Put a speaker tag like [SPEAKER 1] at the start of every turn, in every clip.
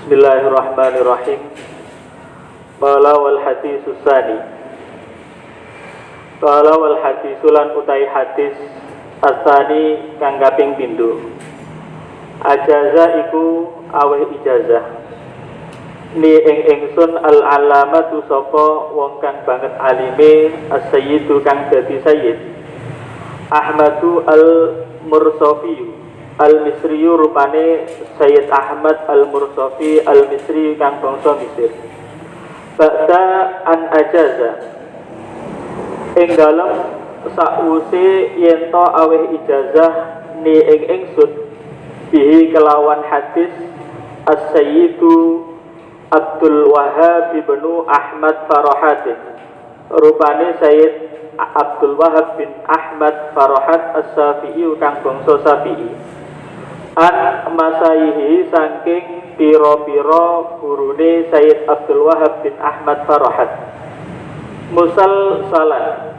[SPEAKER 1] Bismillahirrahmanirrahim. Qala wal hadisus tsani. Qala wal hadisulan utai hadis asani kang kaping pindho. Ajaza iku aweh ijazah. Ni ingsun al alamatu sapa wong kang banget alime as-sayyidu kang dadi sayyid. Ahmadu al-Mursafi al-Misri rupane Sayyid Ahmad al-Mursafi al-Misri kang bangsa Mesir. Ba'da an ajaza ing dalem sakwuse yen to aweh ijazah ni ing ingsun bihi kelawan hadis as-sayyidu Abdul Wahhab bin Ahmad Farahat rupane Sayyid Abdul Wahhab bin Ahmad Farahat as-Safi'i kang bangsa Safi'i an masayihi saking pira-pira gurune Sayyid Abdul Wahhab bin Ahmad Farahat musalsalan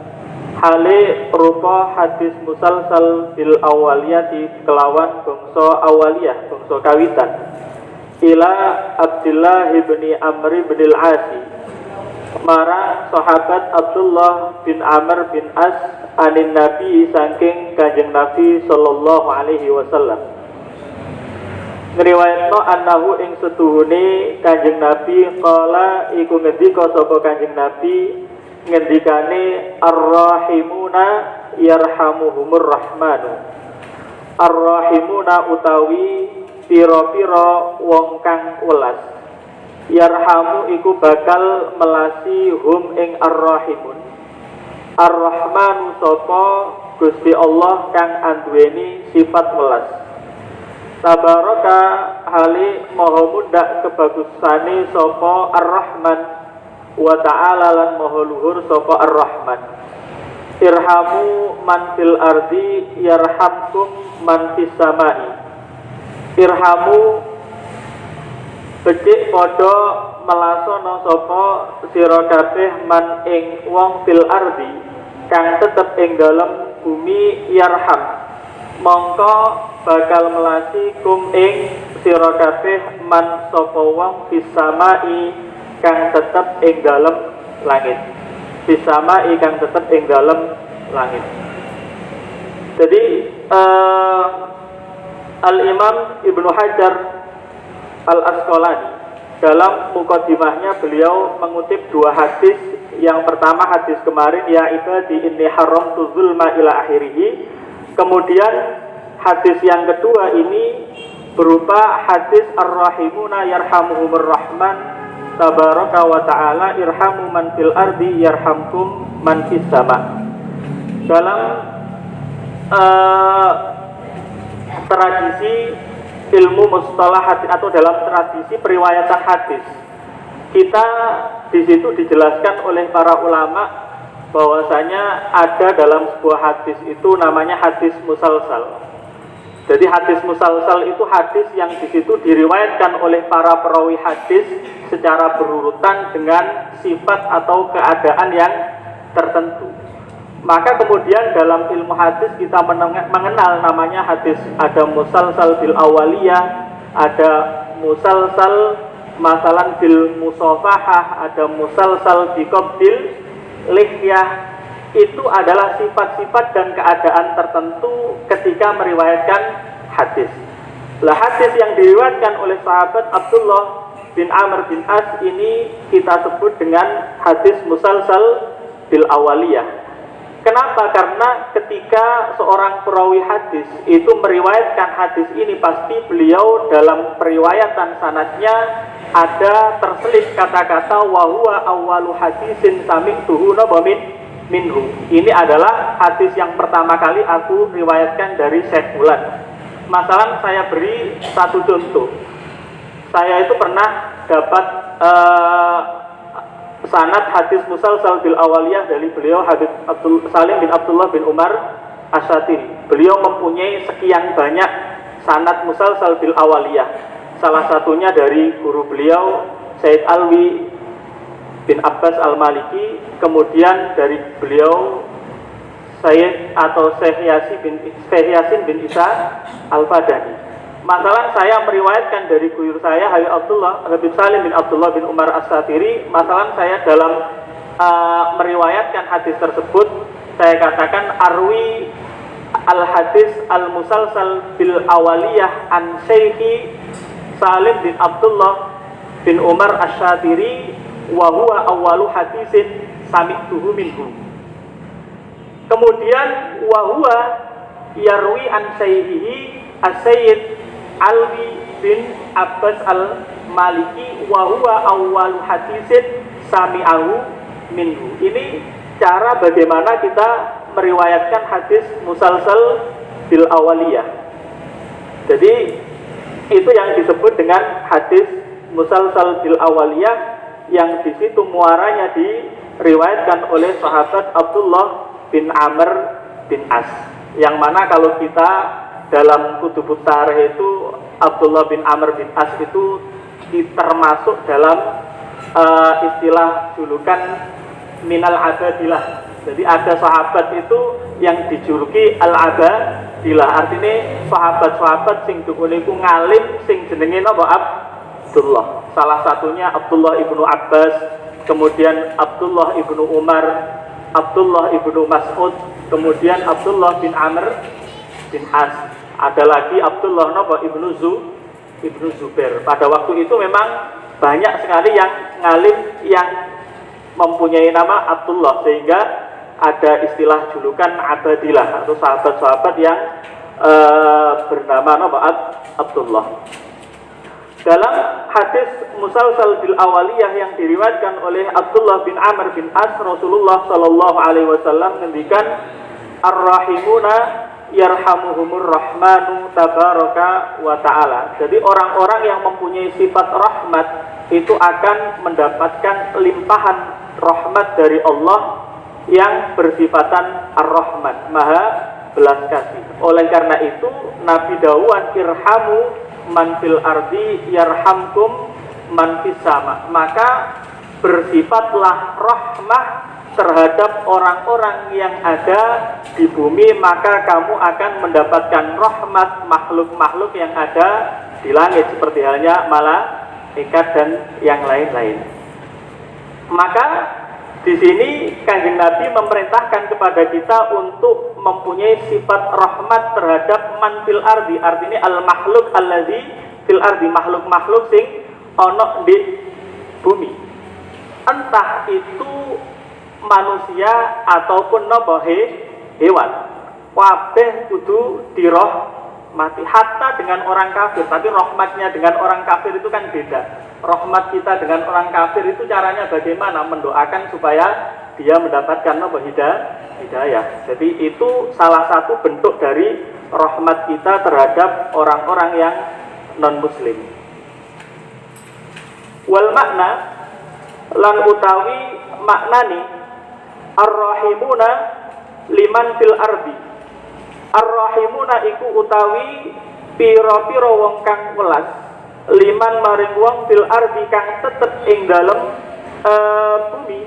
[SPEAKER 1] hale rupa hadis musalsal bil awaliyati kelawan bangsa awaliyah bangsa kawitan ila Abdullah bin Amr bin al-Asi marang sahabat Abdullah bin Amr bin As anin Nabi saking Kanjeng Nabi sallallahu alaihi wasallam ngriwayatno annahu ing setuhune Kanjeng Nabi qala iku ngendika sapa Kanjeng Nabi ngendikane ar-rahimuna yarhamuhumur rahmanu ar-rahimuna utawi pira-pira wong kang welas yarhamu iku bakal melasi hum ing ar-rahimun ar-rahmanu sapa Gusti Allah kang anduweni sifat welas tabaraka hali maha mundak kebagusane sapa ar-rahman wa ta'ala lan maha luhur sapa ar-rahman irhamu man fil ardi yarhamkum man fis samai irhamu becik padha melasono sapa sira kabeh man ing wong fil ardi kang tetep ing dalem bumi yarham mongko bakal melasi kum ing sira kabeh man sapa wong fis samai kang tetep ing dalem langit fis samai kang tetep ing dalem langit. Jadi Al-Imam Ibnu Hajar Al-Asqalani dalam mukadimahnya beliau mengutip dua hadis. Yang pertama hadis kemarin yaitu di inni haramtu zulma ila akhirih. Kemudian hadis yang kedua ini berupa hadis ar-rahimuna yarhamuhumur rahman tabaraka wa ta'ala irhamu man fil ardi yarhamkum man fis sama. Dalam tradisi ilmu mustalah hadis atau dalam tradisi periwayatan hadis kita di situ dijelaskan oleh para ulama bahwasanya ada dalam sebuah hadis itu namanya hadis musalsal. Jadi hadis musalsal itu hadis yang di situ diriwayatkan oleh para perawi hadis secara berurutan dengan sifat atau keadaan yang tertentu. Maka kemudian dalam ilmu hadis kita mengenal namanya hadis ada musalsal bil awaliyah, ada musalsal masalan bil musafahah, ada musalsal bi qabdil lihyah. Itu adalah sifat-sifat dan keadaan tertentu ketika meriwayatkan hadis. Lah hadis yang diriwayatkan oleh sahabat Abdullah bin Amr bin As ini kita sebut dengan hadis musalsal bil awaliyah. Kenapa? Karena ketika seorang perawi hadis itu meriwayatkan hadis ini pasti beliau dalam periwayatan sanadnya ada terselip kata-kata wa huwa awwalu hadisin sami'tuhu minhu. Ini adalah hadis yang pertama kali aku riwayatkan dari Syekh Fulan. Masalah saya beri satu contoh. Saya itu pernah dapat sanad hadis musalsal bil awaliyah dari beliau Habib Salim bin Abdullah bin Umar Asyatiri. Beliau mempunyai sekian banyak sanad musalsal bil awaliyah. Salah satunya dari guru beliau Said Alwi bin Abbas Al-Maliki, kemudian dari beliau Syekh Yasin bin Isa Al-Fadani. Masalah saya meriwayatkan dari guru saya Habib Salim bin Abdullah bin Umar As-Satiri. Masalah saya dalam meriwayatkan hadis tersebut, saya katakan arwi al-hadis al-musalsal bil awaliyah an Syekhi Salim bin Abdullah bin Umar Asy-Syatiri wa huwa awwalu hadisin sami'tuhu minhu. Kemudian wa huwa yarwi an Syekhihi As-Sayyid Alwi bin Abbas al-Maliki wa huwa awwalu hadisin sami'ahu minhu. Ini cara bagaimana kita meriwayatkan hadis musalsal bil awaliyah. Jadi itu yang disebut dengan hadis musalsal bil awaliyah, yang di situ muaranya diriwayatkan oleh sahabat Abdullah bin Amr bin As. Yang mana kalau kita dalam kutubut tarikh itu Abdullah bin Amr bin As itu termasuk dalam istilah julukan minal abadilah. Jadi ada sahabat itu yang dijuluki al-abadilah. Artinya sahabat-sahabat sing dukune iku ngalim sing jenenge napa Abdullah. Salah satunya Abdullah ibnu Abbas, kemudian Abdullah ibnu Umar, Abdullah ibnu Mas'ud, kemudian Abdullah bin Amr bin As. Ada lagi Abdullah ibnu Zubair. Pada waktu itu memang banyak sekali yang ngalim yang mempunyai nama Abdullah, sehingga ada istilah julukan abadilah atau sahabat-sahabat yang bernama Abdullah. Dalam hadis musalsal bil awaliyah yang diriwayatkan oleh Abdullah bin Amr bin As, Rasulullah sallallahu alaihi wasallam ngendikan ar-rahimuna yarhamuhumur rahmanu tabaraka wa ta'ala. Jadi orang-orang yang mempunyai sifat rahmat itu akan mendapatkan limpahan rahmat dari Allah yang bersifatan ar-rahman, maha belas kasih. Oleh karena itu Nabi dawuhan irhamu man fil ardi yarhamkum man fis sama. Maka bersifatlah rahmah terhadap orang-orang yang ada di bumi, maka kamu akan mendapatkan rahmat makhluk-makhluk yang ada di langit, seperti halnya malaikat dan yang lain-lain. Maka di sini Kanjeng Nabi memerintahkan kepada kita untuk mempunyai sifat rahmat terhadap man fil ardi. Artinya al-makhluk allazi fil ardi, makhluk-makhluk sing ono di bumi. Entah itu manusia ataupun hewan. Kabeh kudu dirahmati, hatta dengan orang kafir. Tapi rahmatnya dengan orang kafir itu kan beda. Rahmat kita dengan orang kafir itu caranya bagaimana? Mendoakan supaya dia mendapatkan hidayah. Jadi itu salah satu bentuk dari rahmat kita terhadap orang-orang yang non-muslim. Wal makna lan utawi maknani ar-rahimuna liman fil ardi. Ar-rahimuna iku utawi pira-pira wong kang welas liman maring wong fil ardi kang tetep ing dalem bumi.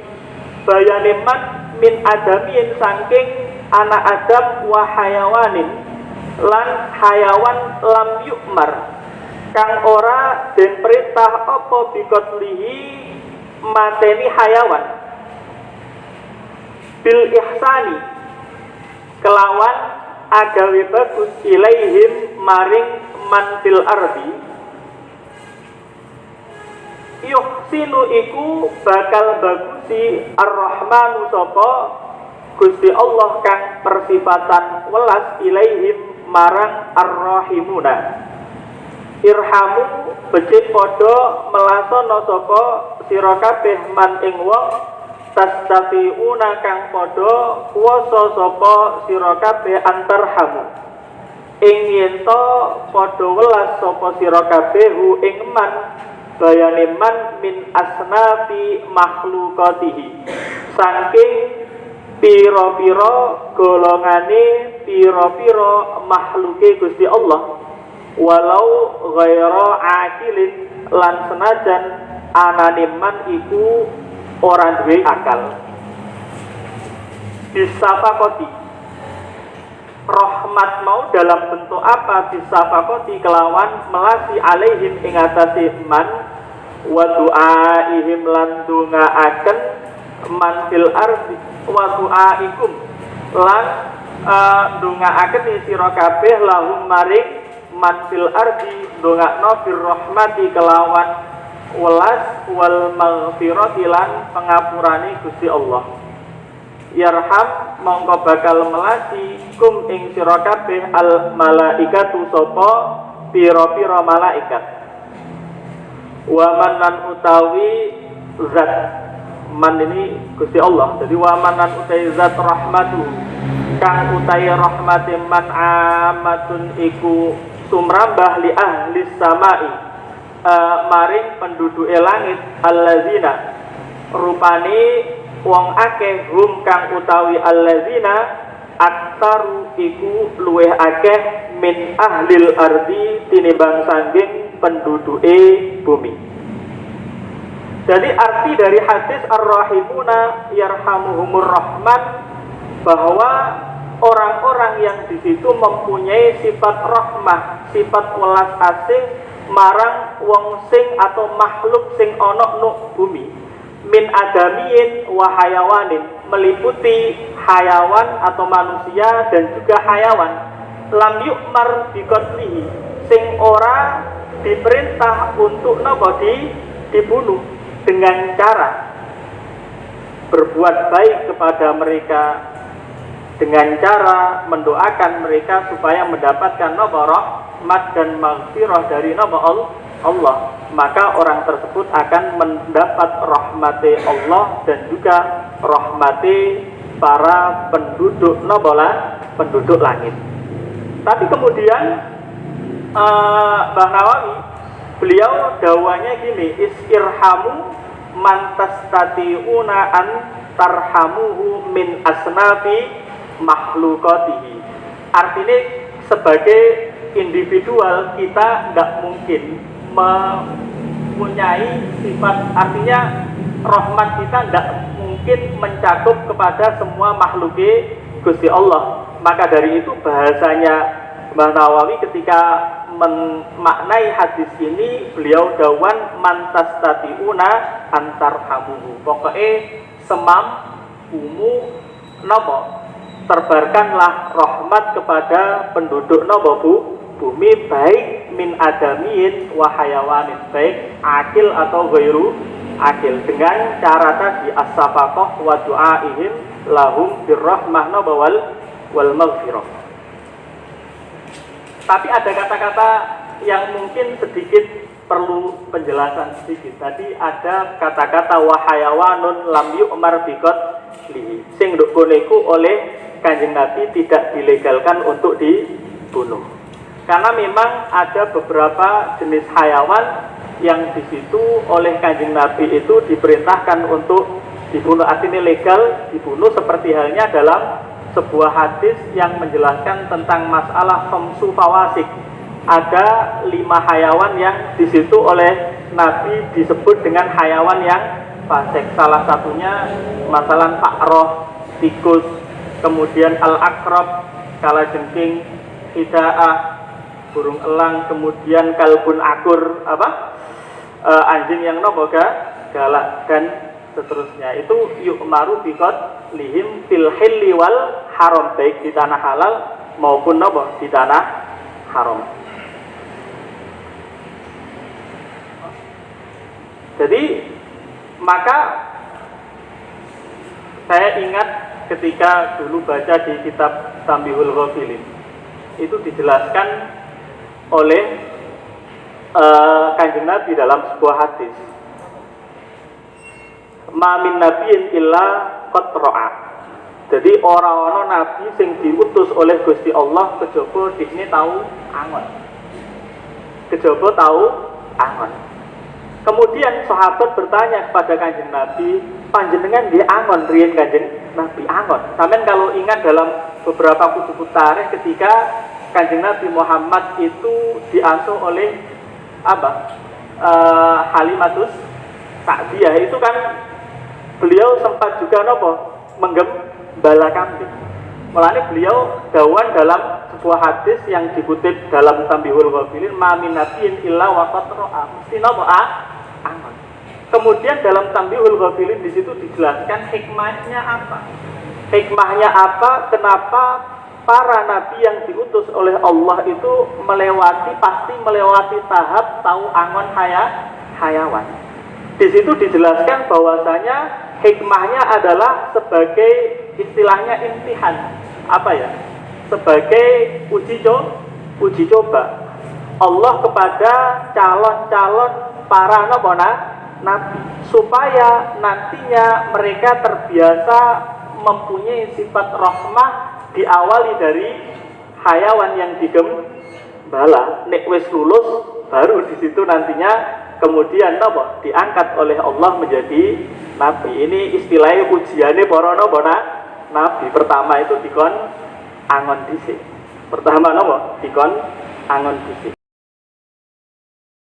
[SPEAKER 1] Bayane man min adamin saking anak Adam wa hayawanin lan hayawan lam yukmar kang ora den perintah apa bikotlihi mateni hayawan bil ihsani kelawan agawe bagus ilaihim maring man fil ardi. Yuhsinu iku bakal bagusi ar-rahmanu sapa Gusti Allah kang persifatan welas ilaihim marang ar-rahimuna. Irhamu becik padha melasana sapa sira kabeh man ing wong tastafiuna kang padha kuwasa sapa sira kabeh antarhamu ing yen to padha welas sapa sira kabeh hu ing man bayane man min asnafi makhlukatihi saking pira-pira golongane pira-pira makhluke Gusti Allah, walau ghaira akilin lan senajan anane man iku ora duwe akal. Disafakoti rahmat mau dalam bentuk apa? Bisafaqati kelawan melasi alaihim ing atase man wa du'aihim lan dongaaken man fil ardi wa du'aikum lan dongaaken sira kabeh lahum maring man fil ardi dongakno fir rahmati kelawan welas wal maghfirati lan pangapurane Gusti Allah. Yarham mongko bakal melasi kum ing sira kabeh al malaikatu sapa pira-pira malaikat. Wa manan utawi zat man ini Gusti Allah. Jadi wa manan utawi zat rahmatu kang utawi rahmate man amatun iku tumrambah li ahli samai maring penduduke langit allazina rupane wong akeh hum kang utawi allazina aktaru iku luweh akeh min ahlil ardi tinimbang sangging penduduke bumi. Jadi arti dari hadis ar-rahimuna yarhamuhumur rahman bahwa orang-orang yang di situ mempunyai sifat rahmah, sifat welas asih marang wong sing atau makhluk sing ana nuk bumi. Min adamiyin wa hayawanin, meliputi hayawan atau manusia dan juga hayawan. Lam yukmar biqatlihi, sing ora diperintah untuk napa dibunuh dengan cara berbuat baik kepada mereka, dengan cara mendoakan mereka supaya mendapatkan napa rahmat dan maghfirah dari napa Allah, maka orang tersebut akan mendapat rahmati Allah dan juga rahmati para penduduk nobola, penduduk langit. Tapi kemudian Mbah Nawawi beliau dawanya gini, istirhamu man tastati'una an tarhamuhu min asnafi makhlukatihi. Artinya sebagai individual kita tidak mungkin mempunyai sifat, artinya rahmat kita tidak mungkin mencakup kepada semua makhluk Gusti Allah. Maka dari itu bahasanya Mbah Nawawi ketika memaknai hadis ini beliau dawan mantastatiuna antarhamuhu, pokoknya semampumu nopo terbarkanlah rahmat kepada penduduk nopo bumi, baik min adamiin wa hayawanin, baik akil atau ghairu akil, dengan cara tadi as-safaqah wa du'aihim lahum birrahmah wal maghfirah. Tapi ada kata-kata yang mungkin sedikit perlu penjelasan sedikit. Tadi ada kata-kata wa hayawanun lam yu'mar biqatlihi, sing nduk koneku oleh Kanjeng Nabi tidak dilegalkan untuk dibunuh. Karena memang ada beberapa jenis hayawan yang di situ oleh Kanjeng Nabi itu diperintahkan untuk dibunuh, artinya legal dibunuh, seperti halnya dalam sebuah hadis yang menjelaskan tentang masalah khamsu fawasik. Ada 5 hayawan yang di situ oleh Nabi disebut dengan hayawan yang fasik. Salah satunya masalah pakroh, tikus, kemudian al-akrab, kalajengking, hidaah, burung elang, kemudian kalbun akur, anjing yang nopo galak, dan seterusnya. Itu yu'maru biqat lihim fil hilli wal haram, baik di tanah halal maupun nopo di tanah haram. Jadi maka saya ingat ketika dulu baca di kitab Tambihul Ghafilin, itu dijelaskan oleh Kanjeng Nabi dalam sebuah hadis, ma min nabiyin illa qad ra'a. Jadi orang-orang nabi sing diutus oleh Gusti Allah kejaba dikne tahu angon. Kejaba tahu angon. Kemudian sahabat bertanya kepada Kanjeng Nabi, panjenengan nggih angon riyen Kanjeng Nabi angon? Sampeyan kalau ingat dalam beberapa kutub tarikh ketika Kanjeng Nabi Muhammad itu diasuh oleh Halimatus Sa'diyah, itu kan beliau sempat juga menggembala kambing. Mulane beliau dawan dalam sebuah hadis yang dikutip dalam Tambihul Ghafilin, ma min nabiyyin illa waqad ra'a, mesti napa angon. Kemudian dalam Tambihul Ghafilin di situ dijelaskan hikmahnya apa. Hikmahnya apa? Kenapa para nabi yang diutus oleh Allah itu pasti melewati tahap tahu angon hayawan. Di situ dijelaskan bahwasanya hikmahnya adalah sebagai istilahnya imtihan. Apa ya? Sebagai uji coba Allah kepada calon-calon para nabi supaya nantinya mereka terbiasa mempunyai sifat rahmah diawali dari hayawan yang digembala. Nek wis lulus baru di situ nantinya kemudian diangkat oleh Allah menjadi nabi. Ini istilahnya ujiannya para nabi. Pertama itu dikon angon dhisik. Pertama dikon angon dhisik.